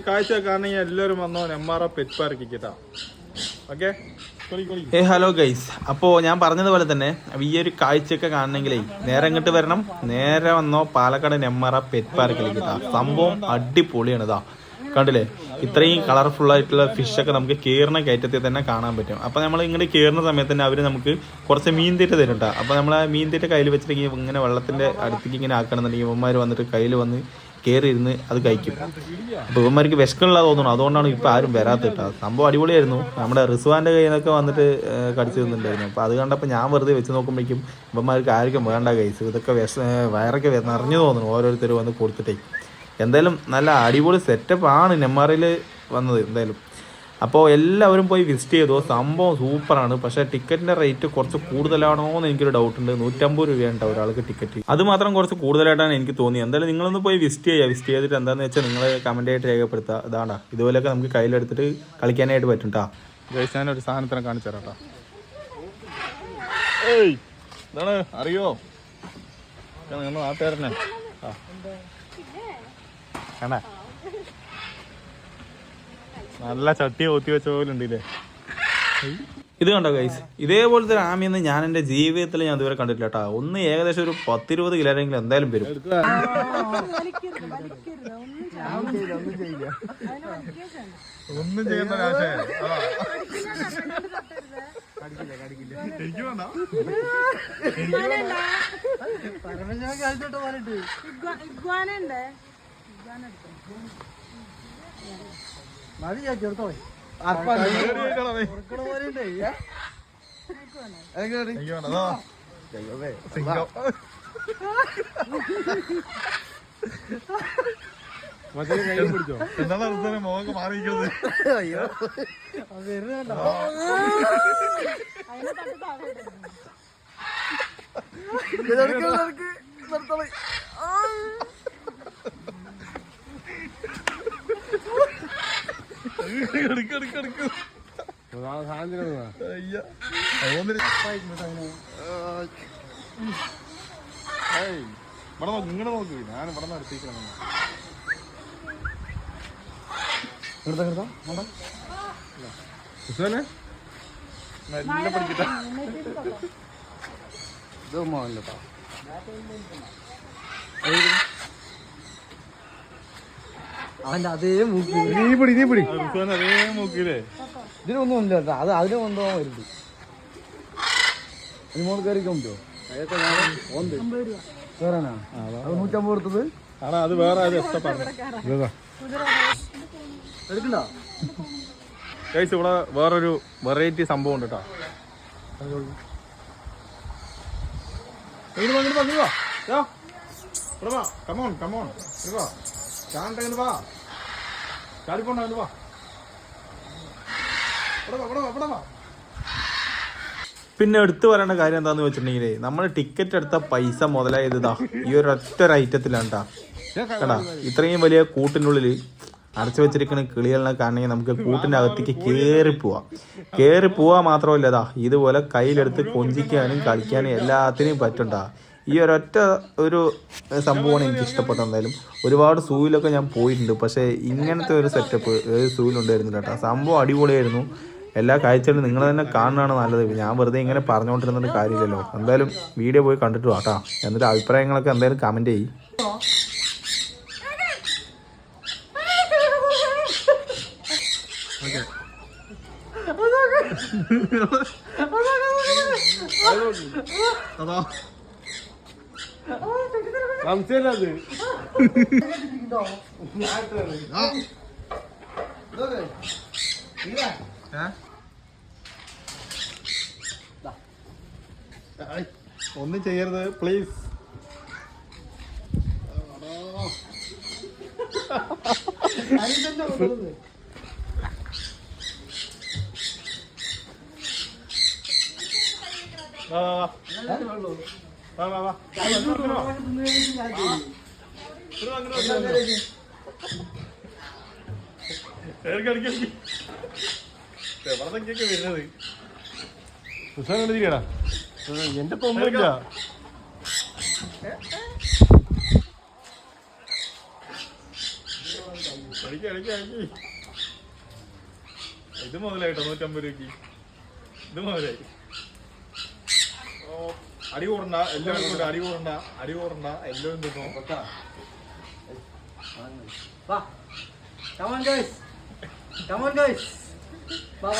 കാഴ്ച കാണണമെങ്കിൽ എല്ലാവരും വന്നോ നെമ്മാറ പെറ്റ് പാർക്ക് കേട്ടാ. ഓക്കെ. ഹലോ ഗൈസ്, അപ്പോൾ ഞാൻ പറഞ്ഞതുപോലെ തന്നെ ഈ ഒരു കാഴ്ചയൊക്കെ കാണണമെങ്കിലേ നേരെ ഇങ്ങോട്ട് വരണം. നേരെ വന്നോ പാലക്കാട് നെമ്മാറ പെറ്റ് പാർക്കിലേക്ക്. സംഭവം അടിപൊളിയാണ്. ഇതാ കണ്ടില്ലേ, ഇത്രയും കളർഫുൾ ആയിട്ടുള്ള ഫിഷൊക്കെ നമുക്ക് കയറുന്ന കയറ്റത്തിൽ തന്നെ കാണാൻ പറ്റും. അപ്പോൾ നമ്മൾ ഇങ്ങോട്ട് കയറുന്ന സമയത്ത് തന്നെ അവർ നമുക്ക് കുറച്ച് മീൻ തീറ്റ തരും കേട്ടോ. അപ്പോൾ നമ്മൾ ആ മീൻ തീറ്റ കയ്യിൽ വെച്ചിട്ടുണ്ടെങ്കിൽ ഇങ്ങനെ വെള്ളത്തിൻ്റെ അടുത്തേക്ക് ഇങ്ങനെ ആക്കണമെന്നുണ്ടെങ്കിൽ ഇവന്മാർ വന്നിട്ട് കയ്യിൽ വന്ന് കയറി ഇരുന്ന് അത് കഴിക്കും. അപ്പോൾ ഇവന്മാർക്ക് വിശക്കുള്ള തോന്നുന്നു, അതുകൊണ്ടാണ് ഇപ്പോൾ ആരും വരാത്ത കേട്ടോ. സംഭവം അടിപൊളിയായിരുന്നു. നമ്മുടെ റിസ്വാൻ്റെ കയ്യിൽ നിന്നൊക്കെ വന്നിട്ട് കടിച്ചു തന്നിട്ടുണ്ടായിരുന്നു. അപ്പോൾ അത് കണ്ടപ്പോൾ ഞാൻ വെറുതെ വെച്ച് നോക്കുമ്പോഴേക്കും ഇവന്മാർക്ക് ആർക്കും വേണ്ട കൈസ്. ഇതൊക്കെ വയറൊക്കെ നിറഞ്ഞു തോന്നുന്നു ഓരോരുത്തർ വന്ന് കൊടുത്തിട്ടേ. എന്തായാലും നല്ല അടിപൊളി സെറ്റപ്പാണ് നെമ്മാറയിൽ വന്നത് എന്തായാലും. അപ്പോൾ എല്ലാവരും പോയി വിസിറ്റ് ചെയ്തു. സംഭവം സൂപ്പറാണ്. പക്ഷേ ടിക്കറ്റിൻ്റെ റേറ്റ് കുറച്ച് കൂടുതലാണോ എന്ന് എനിക്കൊരു ഡൗട്ടുണ്ട്. 150 രൂപയാണ് ഒരാൾക്ക് ടിക്കറ്റ്. അത് മാത്രം കുറച്ച് കൂടുതലായിട്ടാണ് എനിക്ക് തോന്നിയത്. എന്തായാലും നിങ്ങളൊന്ന് പോയി വിസിറ്റ് ചെയ്യുക. വിസിറ്റ് ചെയ്തിട്ട് എന്താണെന്ന് വെച്ചാൽ നിങ്ങൾ കമൻറ്റായിട്ട് രേഖപ്പെടുത്തുക. ഇതാണ്ടാ ഇതുപോലെയൊക്കെ നമുക്ക് കയ്യിലെടുത്തിട്ട് കളിക്കാനായിട്ട് പറ്റും കേട്ടോ. ഞാനൊരു സാധനത്തിനെ കാണിച്ചു തരാം കേട്ടോ. ഏയ് ഇതാണ് അറിയോ നിങ്ങൾ നാട്ടുകാരനെ കണ്ടേ, നല്ല ചട്ടി ഒത്തി വെച്ച പോലെ ഉണ്ടല്ലേ. ഇത് കണ്ടോ ഗൈസ്, ഇതേപോലത്തെ ഒരു ആമയൊന്നും ഞാൻ എൻ്റെ ജീവിതത്തിൽ ഞാൻ ഇതുവരെ കണ്ടിട്ടില്ല കേട്ടോ. ഒന്ന് ഏകദേശം ഒരു 10-20 കിലോയെങ്കിലും എന്തായാലും വരും. ഒന്നും ചെയ്യുന്ന ചെറുത്തോ പിടിച്ചോ. എന്താണ് മോഹൊക്കെ മാറിയിരിക്കുന്നത്? ഇങ്ങനെ നോക്ക്, ഞാൻ ഇവിടെ നിന്ന് അടുത്തേക്കാണ്. അവന്റെ അതേ മൂക്കി അതേ മൂക്കില്ലേ. ഇതിനൊന്നും ഇല്ല കേട്ടോ. അത് അതിനെ കൊണ്ടുപോകാൻ വരുന്നുണ്ട്. മോൾ കയറിക്കാൻ പറ്റുമോ? കയറാനാ? അത് 150 കൊടുത്തത് ആണോ? അത് വേറെ എടുക്കണ്ട. കഴിച്ച് ഇവിടെ വേറൊരു വെറൈറ്റി സംഭവം ഉണ്ട് കേട്ടോ. പിന്നെ എടുത്തു പറയേണ്ട കാര്യം എന്താന്ന് വെച്ചിട്ടുണ്ടെങ്കിലേ, നമ്മൾ ടിക്കറ്റ് എടുത്ത പൈസ മുതലായതാ ഈ ഒരു ഒറ്റ ഐറ്റത്തിലാണ് കേട്ടാ. ഇത്രയും വലിയ കൂട്ടിനുള്ളിൽ അടച്ചു വെച്ചിരിക്കുന്ന കിളികളിനെ കാണണമെങ്കിൽ നമുക്ക് കൂട്ടിൻ്റെ അകത്തേക്ക് കയറി പോവാ മാത്രമല്ല, ഇതുപോലെ കയ്യിലെടുത്ത് കൊഞ്ചിക്കാനും കളിക്കാനും എല്ലാത്തിനും പറ്റണ്ട. ഈ ഒരൊറ്റ ഒരു സംഭവമാണ് എനിക്ക് ഇഷ്ടപ്പെട്ടത്. എന്തായാലും ഒരുപാട് സൂവിലൊക്കെ ഞാൻ പോയിട്ടുണ്ട്, പക്ഷേ ഇങ്ങനത്തെ ഒരു സെറ്റപ്പ് ഏത് സൂവിലുണ്ടായിരുന്നില്ല കേട്ടോ. സംഭവം അടിപൊളിയായിരുന്നു. എല്ലാ കാഴ്ചകളും നിങ്ങൾ തന്നെ കാണുന്നതാണ് നല്ലത്. ഞാൻ വെറുതെ ഇങ്ങനെ പറഞ്ഞുകൊണ്ടിരുന്നിട്ട് കാര്യമില്ലല്ലോ. എന്തായാലും വീഡിയോ പോയി കണ്ടിട്ട് വാ കേട്ടോ. എന്നിട്ട് അഭിപ്രായങ്ങളൊക്കെ എന്തായാലും കമൻറ്റ് ചെയ്യും. ഒന്നും ചെയ്യരുത് പ്ലീസ്. വരുന്നത് എന്റെ തൊന്നില്ല. ഇത് മുതലായിട്ടോ 150 രൂപയ്ക്ക്. ഇത് മുതലായി. ഓ അടി കൂടണ്ട, എല്ലാവരും കൂടെ അടി കൂടണ്ട, എല്ലാവരും തിന്നോ. വാ come on guys വാ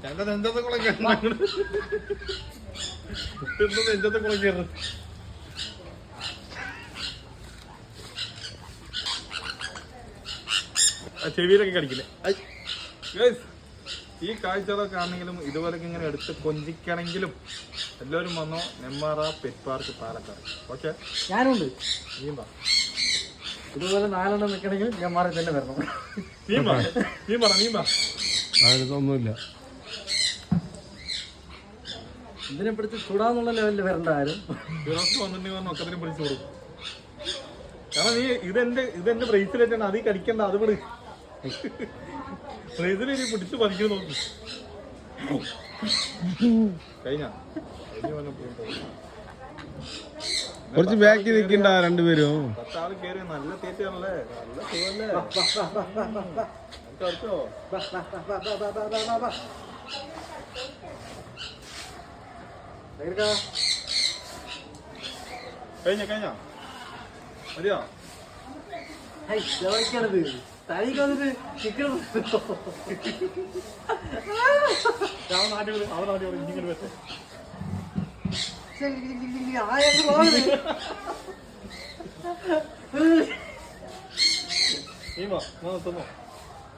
എന്റെ നെഞ്ചത്തെ കുളക്കരുത്, നെഞ്ചത്തെ കുളക്കരുത്. ചെവിയിലൊക്കെ കടിക്കില്ലേ. ഈ കാഴ്ചകളൊക്കെ ആണെങ്കിലും ഇതുപോലൊക്കെ ഇങ്ങനെ എടുത്ത് കൊഞ്ചിക്കണമെങ്കിലും എല്ലാവരും വന്നോ Nemmara pet park Palakkad. Okay, ഞാനുണ്ട്. നീമ്പാ ഇതുപോലെ 4 എണ്ണം നിൽക്കണമെങ്കിൽ ഞാൻ മാറി തന്നെ വരണം. നീമ്പാ ഒന്നുമില്ല. ഇതിനെ പിടിച്ച് ചൂടാന്നുള്ള ലെവലിൽ വരണ്ട ആരും. വന്നിട്ടുണ്ടെങ്കിൽ ഒക്കത്തിനും പിടിച്ചു കൊടുക്കും. കാരണം നീ ഇതെന്റെ ബ്രേസിലേറ്റാണ്, അതീ കടിക്കണ്ട, അത് വിട്. ബ്രേസിലെ നീ പിടിച്ച് പറിക്കുന്നു നോക്കി കഴിഞ്ഞ കുറച്ച് ബാക്കി നിൽക്കണ്ട രണ്ടുപേരും. 10 ആള് കയറി നല്ല തേച്ചാണല്ലേ, നല്ല സുഖല്ലേ. അടിച്ചോ കഴിഞ്ഞ മതിയോ? തലയ്ക്ക് വന്നിട്ട് ചിക്കൻ ഇങ്ങനെ വെച്ചോ.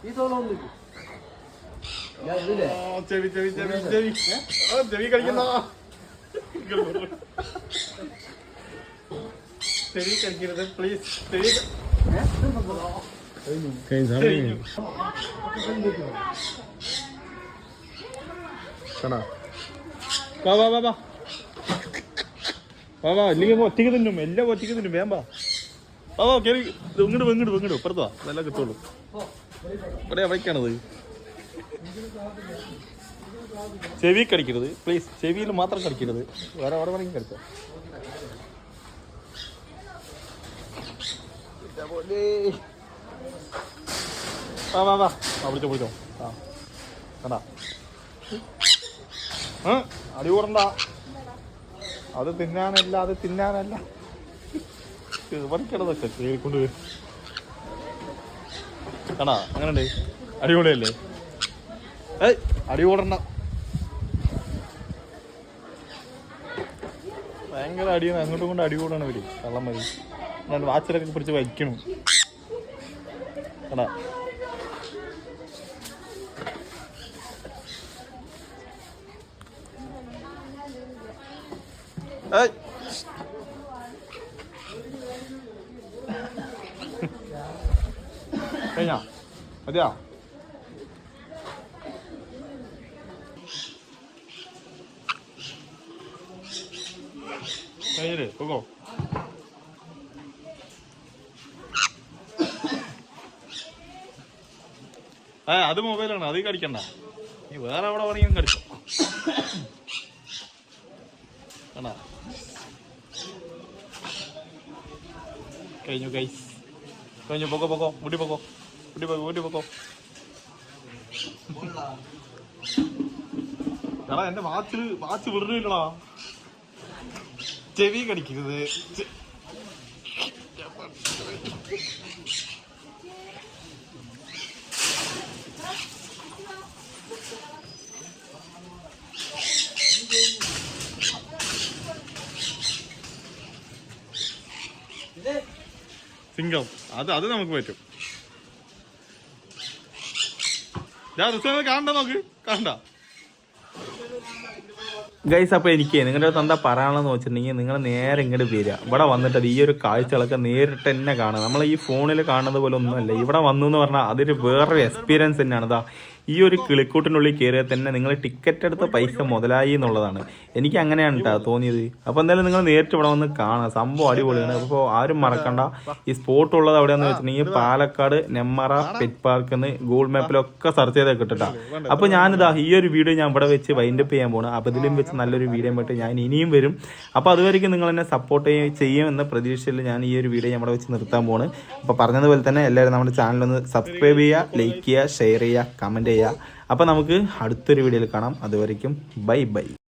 ഈ തോളം ചെവി കഴിക്കുന്ന ചെവി കഴിക്കരുത് പ്ലീസ്. ചെവി ഇല്ലെങ്കിൽ ഒറ്റയ്ക്ക് തിന്നും, എല്ലാം ഒറ്റയ്ക്ക് തിന്നും. വേമ്പാ കേറി ഇങ്ങോട്ട് ഇപ്പുറത്താ നല്ല കിട്ടുള്ളൂ. ഇവിടെ എവിടേക്കാണത്? ചെവി കടിക്കരുത് പ്ലീസ്, ചെവിയിൽ മാത്രം കടിക്കരുത്, വേറെ അവിടെ വേണമെങ്കിൽ കടിച്ചോ. വിളിച്ചോ കണ്ടാ അടി കൂടണ്ട, അത് തിന്നാനല്ല പഠിക്കണതൊക്കെ കേറിക്കൊണ്ട് വരും. കണ്ടാ അങ്ങനെയുണ്ട്, അടിപൊളിയല്ലേ. അടി കൂടണ്ട, ഭയങ്കര അടിയാണ്, അങ്ങോട്ടും കൊണ്ട് അടി കൂടാണ് ഇവര് കള്ളം മതി. എന്നാലും വാച്ചിലൊക്കെ പിടിച്ച് വയ്ക്കണം. കണ്ടാ കഴിഞ്ഞാ മതിയാ? കഴിഞ്ഞില്ലേ പോകോ. അത് മൊബൈലാണ്, അത് കടിക്കണ്ട. നീ വേറെ എവിടെ വേണമെങ്കിലും കടിച്ചോ. കണ്ടാ കഴിഞ്ഞു ഗൈസ്, കഴിഞ്ഞു. പൊക്കോ മുടി പൊക്കോ. എടാ എന്റെ വാച്ച് വിടറില്ലടാ, ചെവി കടിക്കരുത്. സിംഗം അത് നമുക്ക് പറ്റും. കാണണ്ട, നോക്ക് കാണണ്ട ഗൈസ്. അപ്പോൾ എനിക്ക് നിങ്ങളുടെ അടുത്ത് എന്താ പറയാനുള്ളതെന്ന് വെച്ചിട്ടുണ്ടെങ്കിൽ, നിങ്ങൾ നേരെ ഇങ്ങോട്ട് വരിക. ഇവിടെ വന്നിട്ട് ഈ ഒരു കാഴ്ചകളൊക്കെ നേരിട്ട് തന്നെ കാണുക. നമ്മൾ ഈ ഫോണിൽ കാണുന്നത് പോലെ ഒന്നുമല്ല. ഇവിടെ വന്നു എന്ന് പറഞ്ഞാൽ അതൊരു വേറൊരു എക്സ്പീരിയൻസ് തന്നെയാണ്. ഇതാ ഈ ഒരു കിളിക്കൂട്ടിനുള്ളിൽ കയറിയാൽ തന്നെ നിങ്ങൾ ടിക്കറ്റ് എടുത്ത പൈസ മുതലായി എന്നുള്ളതാണ്. എനിക്ക് അങ്ങനെയാണ് കേട്ടോ തോന്നിയത്. അപ്പോൾ എന്തായാലും നിങ്ങൾ നേരിട്ട് ഇവിടെ വന്ന് കാണാം, സംഭവം അടിപൊളിയാണ്. അപ്പോൾ ആരും മറക്കണ്ട. ഈ സ്പോട്ട് ഉള്ളത് എവിടെയാണെന്ന് വെച്ചിട്ടുണ്ടെങ്കിൽ പാലക്കാട് നെമ്മറ പെറ്റ് പാർക്ക് എന്ന് ഗൂഗിൾ മാപ്പിലൊക്കെ സെർച്ച് ചെയ്താൽ കിട്ടട്ടോ. അപ്പോൾ ഞാനിതാ ഈ ഒരു വീഡിയോ ഞാൻ ഇവിടെ വെച്ച് വൈൻഡപ്പ് ചെയ്യാൻ പോകണം. അപ്പോൾ ഇതിലും വെച്ച് നല്ലൊരു വീഡിയോ ആയിട്ട് ഞാൻ ഇനിയും വരും. അപ്പോൾ അതുവരെയ്ക്കും നിങ്ങൾ എന്നെ സപ്പോർട്ട് ചെയ്യുമെന്ന പ്രതീക്ഷയിൽ ഞാൻ ഈ ഒരു വീഡിയോ നമ്മുടെ വെച്ച് നിർത്താൻ പോണ്. അപ്പോൾ പറഞ്ഞതുപോലെ തന്നെ എല്ലാവരും നമ്മുടെ ചാനലൊന്ന് സബ്സ്ക്രൈബ് ചെയ്യുക, ലൈക്ക് ചെയ്യുക, ഷെയർ ചെയ്യുക, കമൻറ്റ് ചെയ്യുക. അപ്പോൾ നമുക്ക് അടുത്തൊരു വീഡിയോയിൽ കാണാം. അതുവരെയ്ക്കും ബൈ ബൈ.